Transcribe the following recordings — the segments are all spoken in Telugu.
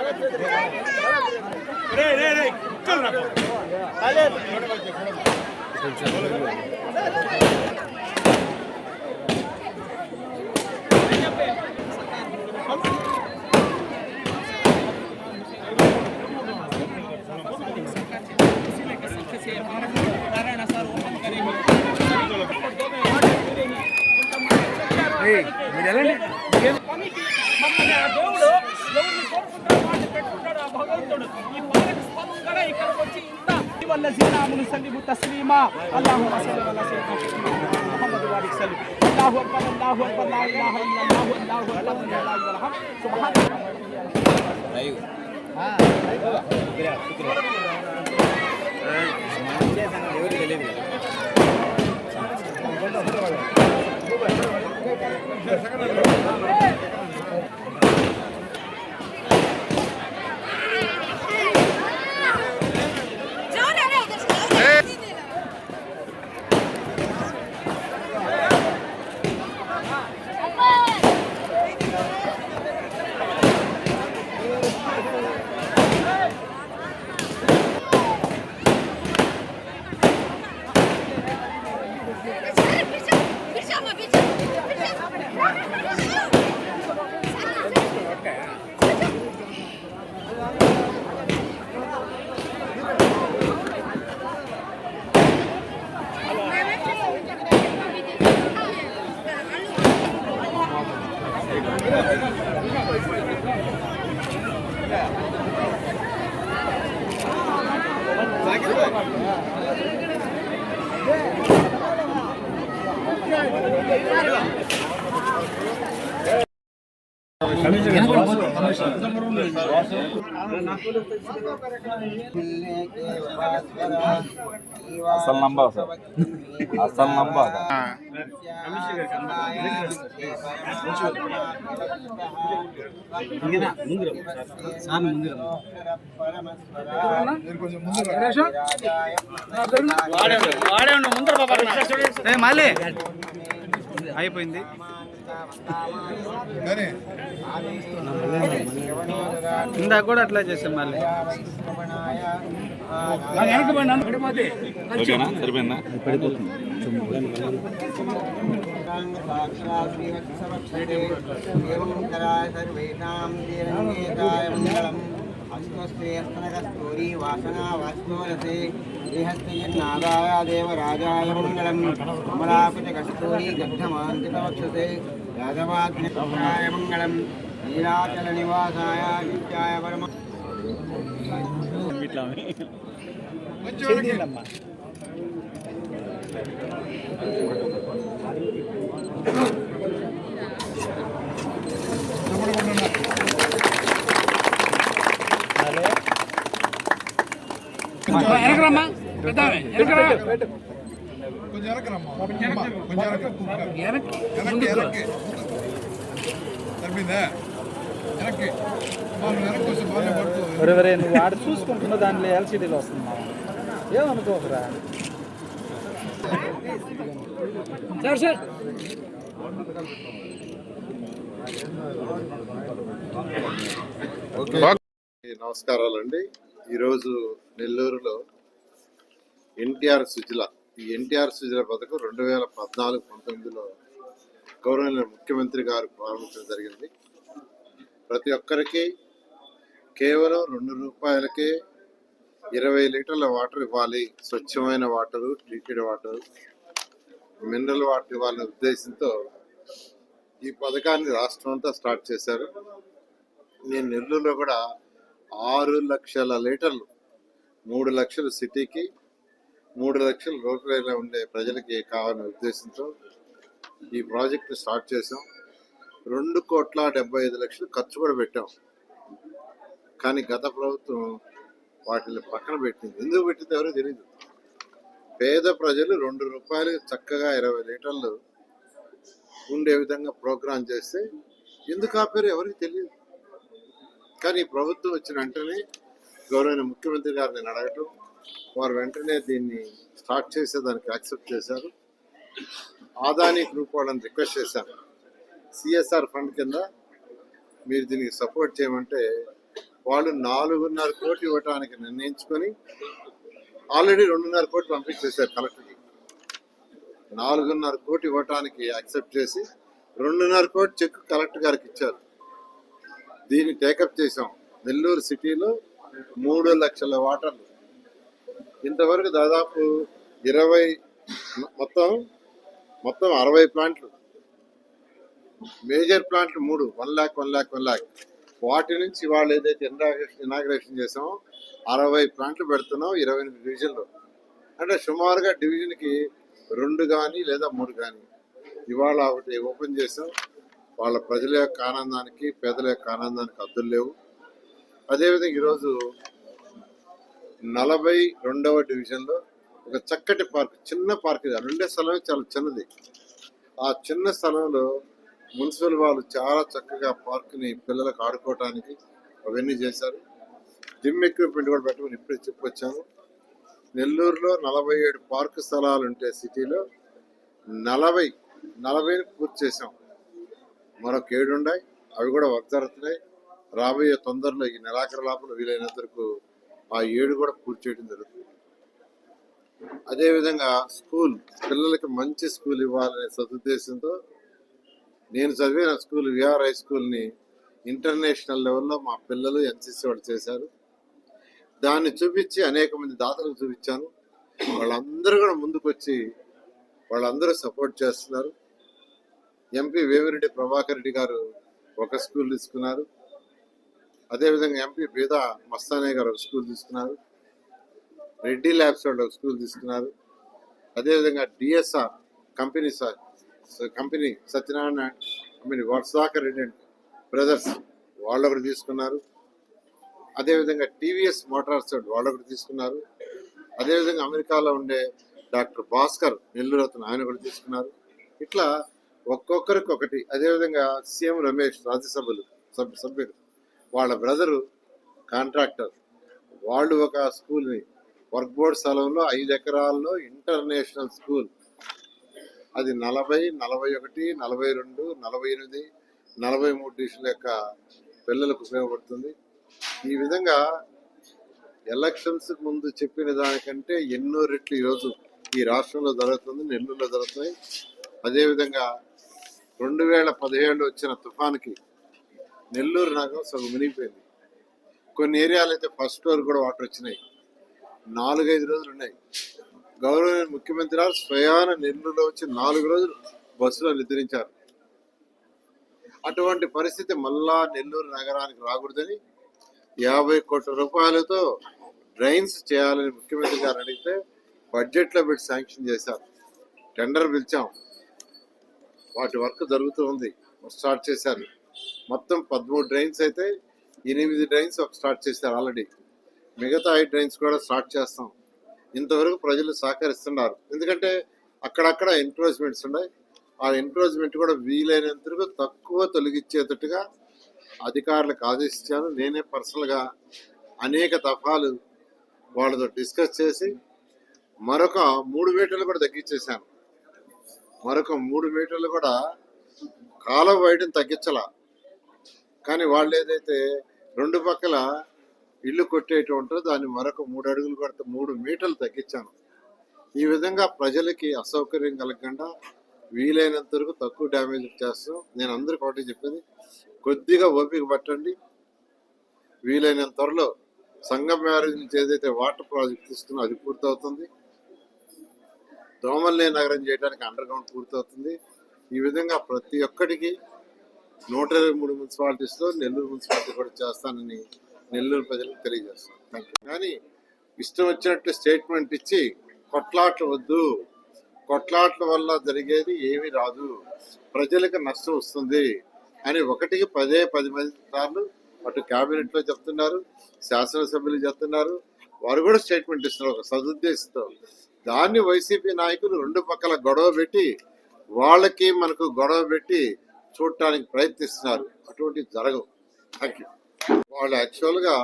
దేవుడు ఎవరిని కోరుకుంటాడో వాటిని పెట్టుకుంటాడు ఆ భగవంతుడు. ఈ పాలక స్థలం కూడా ఇక్కడికి వచ్చి ఇంత వల్ల జీనామును సల్లిము తస్లీమా అల్లాహుమ్మా సల్లి అలా సయ్యిదనా ముహమ్మద్ వాలిక్ సల్లి అల్లాహు అక్బర్ అల్లాహు అక్బర్ లా ఇలాహ ఇల్లల్లాహు అల్లాహు అక్బర్ లా ఇలాహ సుబ్హానల్లాహ్. అసలు నంబర్ అసలు నంబర్ మళ్ళీ అయిపోయింది. ఇందాక కూడా అట్లా చేసాం. మళ్ళీ సరిపోయిందా? అస్వస్తేస్తనకస్తూరి వాసనా వాస్తోరసే దేహస్థయన్నాదాయ దేవరాజాయ మంగళం కమలాపతి కస్తూరి గద్ధమాంతితవక్షసే రాఘవాగ్నిపుత్రాయ మంగళం నీలాచల నివాసాయ నిత్యాయ పరమ నువ్వు ఆడ చూసుకుంటున్నా దాంట్లో ఎల్సిడీలో వస్తుంది. ఏమనుకోకరా సార్. నమస్కారాలండి. ఈరోజు నెల్లూరులో ఎన్టీఆర్ సుజల ఈ ఎన్టీఆర్ సుజల పథకం 2014-19లో గౌరవనీయ ముఖ్యమంత్రి గారు ప్రారంభించడం జరిగింది. ప్రతి ఒక్కరికి కేవలం ₹2కే 20 లీటర్ల వాటర్ ఇవ్వాలి. స్వచ్ఛమైన water, treated water, mineral water ఇవ్వాలనే ఉద్దేశంతో ఈ పథకాన్ని రాష్ట్రం అంతా స్టార్ట్ చేశారు. నేను నెల్లూరులో కూడా 6 లక్షల లీటర్లు, 3 లక్షలు సిటీకి, 3 లక్షలు రోడ్లలో ఉండే ప్రజలకి కావాలనే ఉద్దేశంతో ఈ ప్రాజెక్టు స్టార్ట్ చేసాం. 2,75,00,000 ఖర్చు కూడా పెట్టాం. కానీ గత ప్రభుత్వం వాటిని పక్కన పెట్టింది. ఎందుకు పెట్టింది ఎవరో తెలియదు. పేద ప్రజలు ₹2 చక్కగా 20 లీటర్లు ఉండే విధంగా ప్రోగ్రాం చేస్తే ఎందుకు ఆపారు ఎవరికి తెలియదు. కానీ ప్రభుత్వం వచ్చిన వెంటనే గౌరవనీయ ముఖ్యమంత్రి గారు నేను అడగటం, వారు వెంటనే దీన్ని స్టార్ట్ చేసేదానికి యాక్సెప్ట్ చేశారు. ఆదాని గ్రూప్ వాళ్ళని రిక్వెస్ట్ చేశాను, సిఎస్ఆర్ ఫండ్ కింద మీరు దీనికి సపోర్ట్ చేయమంటే వాళ్ళు 4.5 కోట్లు ఇవ్వటానికి నిర్ణయించుకొని ఆల్రెడీ 2.5 కోట్లు పంపించేశారు కలెక్టర్కి. 4.5 కోట్లు ఇవ్వటానికి యాక్సెప్ట్ చేసి 2.5 కోట్లు చెక్ కలెక్టర్ గారికి ఇచ్చారు. దీన్ని టేకప్ చేశాం. నెల్లూరు సిటీలో 3 లక్షల వాటర్లు ఇంతవరకు దాదాపు 20 మొత్తం 60 ప్లాంట్లు, మేజర్ ప్లాంట్లు 3, 1 lakh. వాటి నుంచి వాళ్ళు ఏదైతే ఇనాగ్రేషన్ చేసామో 60 ప్లాంట్లు పెడుతున్నాం 28 డివిజన్లో. అంటే సుమారుగా డివిజన్కి 2 కానీ లేదా 3 కానీ. ఇవాళ ఒకటి ఓపెన్ చేసాం. వాళ్ళ ప్రజల యొక్క ఆనందానికి, పేదల యొక్క ఆనందానికి హద్దులు లేవు. అదేవిధంగా ఈరోజు 42వ డివిజన్లో ఒక చక్కటి పార్క్, చిన్న పార్క్, ఇది ఉండే స్థలం చాలా చిన్నది. ఆ చిన్న స్థలంలో మున్సిపల్ వాళ్ళు చాలా చక్కగా పార్క్ని పిల్లలకు ఆడుకోవటానికి అవన్నీ చేశారు. జిమ్ ఎక్విప్మెంట్ కూడా పెట్టుకుని ఇప్పుడే చెప్పొచ్చాము. నెల్లూరులో 47 పార్కు స్థలాలు ఉంటే సిటీలో 40 పూర్తి చేసాం. మరొక 7 ఉన్నాయి, అవి కూడా వర్క్ జరుగుతున్నాయి. రాబోయే తొందరలో ఈ నెలాఖరు లోపల వీలైనంత వరకు ఆ 7 కూడా పూర్తి చేయడం జరుగుతుంది. అదేవిధంగా స్కూల్, పిల్లలకి మంచి స్కూల్ ఇవ్వాలనే సదుద్దేశంతో నేను చదివిన స్కూల్ విఆర్ హై స్కూల్ని ఇంటర్నేషనల్ లెవెల్లో మా పిల్లలు ఎన్సీసీ వాళ్ళు చేశారు. దాన్ని చూపించి అనేక మంది దాతలకు చూపించాను. వాళ్ళందరూ కూడా ముందుకు వచ్చి వాళ్ళందరూ సపోర్ట్ చేస్తున్నారు. ఎంపీ వేమిరెడ్డి ప్రభాకర్ రెడ్డి గారు ఒక స్కూల్ తీసుకున్నారు. అదేవిధంగా ఎంపీ బీదా మస్తానే గారు ఒక స్కూల్ తీసుకున్నారు. రెడ్డి ల్యాబ్స్ వాళ్ళు ఒక స్కూల్ తీసుకున్నారు. అదేవిధంగా DSR company Satyanarayana Varshakar Reddy and brothers వాళ్ళు ఒకటి తీసుకున్నారు. అదేవిధంగా టీవీఎస్ మోటార్స్ వాళ్ళు ఒకటి తీసుకున్నారు. అదేవిధంగా అమెరికాలో ఉండే డాక్టర్ భాస్కర్ నెల్లూరు అతను ఆయన ఒకటి తీసుకున్నారు. ఇట్లా ఒక్కొక్కరికి ఒకటి. అదేవిధంగా సీఎం రమేష్ సభ్యులు వాళ్ళ బ్రదరు కాంట్రాక్టర్, వాళ్ళు ఒక స్కూల్ని వర్క్ బోర్డ్ స్థలంలో 5 ఎకరాల్లో ఇంటర్నేషనల్ స్కూల్, అది 40, 41, 42, 48, 43 డివిజన్ల యొక్క పిల్లలకు ఉపయోగపడుతుంది. ఈ విధంగా ఎలక్షన్స్ ముందు చెప్పిన దానికంటే ఎన్నో రెట్లు ఈరోజు ఈ రాష్ట్రంలో జరుగుతుంది, నెల్లూరులో జరుగుతున్నాయి. అదేవిధంగా 2017 వచ్చిన తుఫాన్కి నెల్లూరు నగరం సగం మునిగిపోయింది. కొన్ని ఏరియాలు అయితే ఫస్ట్ ఫ్లోర్ కూడా వాటర్ వచ్చినాయి. 4-5 రోజులు ఉన్నాయి. గౌరవ ముఖ్యమంత్రి గారు స్వయాన నెల్లూరులో వచ్చి 4 రోజులు బస్సులో నిద్రించారు. అటువంటి పరిస్థితి మళ్ళా నెల్లూరు నగరానికి రాకూడదని 50 కోట్ల రూపాయలతో డ్రైన్స్ చేయాలని ముఖ్యమంత్రి గారు అడిగితే బడ్జెట్లో పెట్టి శాంక్షన్ చేశారు. టెండర్ పిలిచాం, వాటి వర్క్ జరుగుతూ ఉంది, స్టార్ట్ చేశారు. మొత్తం 13 డ్రైన్స్ అయితే 8 డ్రైన్స్ స్టార్ట్ చేశారు ఆల్రెడీ. మిగతా 5 డ్రైన్స్ కూడా స్టార్ట్ చేస్తాం. ఇంతవరకు ప్రజలు సహకరిస్తున్నారు. ఎందుకంటే అక్కడక్కడ ఎంక్రోచ్మెంట్స్ ఉన్నాయి. ఆ ఎంక్రోచ్మెంట్ కూడా వీలైనంత వరకు తక్కువ తొలగించేటట్టుగా అధికారులకు ఆదేశించాను. నేనే పర్సనల్గా అనేక దఫాలు వాళ్ళతో డిస్కస్ చేసి మరొక 3 మీటర్లు కూడా తగ్గించేశాను. మరొక 3 మీటర్లు కూడా కాలువ వైడ్ని తగ్గించాల. కానీ వాళ్ళు ఏదైతే 2 పక్కల ఇల్లు కొట్టేయటం ఉంటుందో దాన్ని మరొక 3 అడుగులు కొడితే 3 మీటర్లు తగ్గించాను. ఈ విధంగా ప్రజలకి అసౌకర్యం కలగకుండా వీలైనంత వరకు తక్కువ డ్యామేజ్ చేస్తాం. నేను అందరికీ ఒకటి చెప్పేది, కొద్దిగా ఓపిక పట్టండి. వీలైనంత త్వరలో సంగం బ్యారేజ్ నుంచి ఏదైతే వాటర్ ప్రాజెక్ట్ ఇస్తున్నా అది పూర్తవుతుంది. దోమల్నే నగరం చేయడానికి అండర్ గ్రౌండ్ పూర్తవుతుంది. ఈ విధంగా ప్రతి ఒక్కటికి 123 మున్సిపాలిటీస్లో నెల్లూరు మున్సిపాలిటీ కూడా చేస్తానని నెల్లూరు ప్రజలకు తెలియజేస్తాను. Thank you. కానీ ఇష్టం వచ్చినట్టు స్టేట్మెంట్ ఇచ్చి కొట్లాట్లు వద్దు. కొట్లాట్ల వల్ల జరిగేది ఏమీ రాదు, ప్రజలకు నష్టం వస్తుంది అని 1కి 10 సార్లు అటు క్యాబినెట్లో చెప్తున్నారు, శాసనసభ్యులు చెప్తున్నారు, వారు కూడా స్టేట్మెంట్ ఇస్తున్నారు ఒక సదుద్దేశంతో. దాన్ని వైసీపీ నాయకులు 2 పక్కల గొడవ పెట్టి వాళ్ళకి మనకు గొడవ పెట్టి చూడటానికి ప్రయత్నిస్తున్నారు. అటువంటివి జరగవు. Thank you. వాళ్ళు యాక్చువల్గా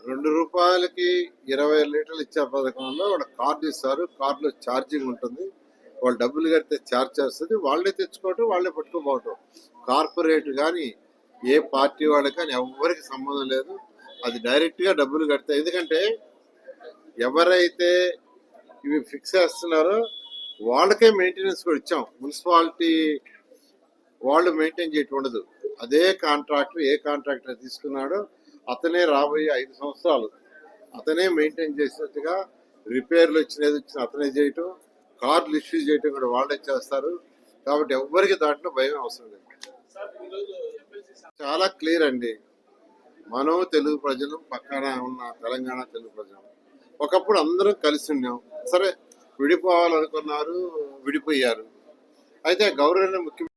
2 రూపాయలకి 20 లీటర్లు ఇచ్చే పథకంలో వాళ్ళు కార్డు ఇస్తారు. కార్డులో ఛార్జింగ్ ఉంటుంది. వాళ్ళు డబ్బులు కడితే ఛార్జ్ చేస్తుంది. వాళ్ళే తెచ్చుకోవటం, వాళ్ళే పట్టుకోపోవటం. కార్పొరేట్ కానీ ఏ పార్టీ వాళ్ళకి కానీ ఎవరికి సంబంధం లేదు. అది డైరెక్ట్గా డబ్బులు కడతాయి. ఎందుకంటే ఎవరైతే ఇవి ఫిక్స్ చేస్తున్నారో వాళ్ళకే మెయింటెనెన్స్ కూడా ఇచ్చాం. మున్సిపాలిటీ వాళ్ళు మెయింటైన్ చేయటం ఉండదు. అదే కాంట్రాక్టర్ ఏ కాంట్రాక్టర్ తీసుకున్నాడో అతనే రాబోయే 5 సంవత్సరాలు అతనే మెయింటైన్ చేసినట్టుగా రిపేర్లు వచ్చినది అతనే చేయటం, కార్డులు ఇష్యూ చేయటం కూడా వాళ్ళే చేస్తారు. కాబట్టి ఎవ్వరికి దాంట్లో భయం అవసరం లేదు. చాలా క్లియర్ అండి. మనం తెలుగు ప్రజలు, పక్కన ఉన్న తెలంగాణ తెలుగు ప్రజలు ఒకప్పుడు అందరం కలిసి ఉన్నాం. సరే విడిపోవాలనుకున్నారు, విడిపోయారు. అయితే గౌరవ ముఖ్యమంత్రి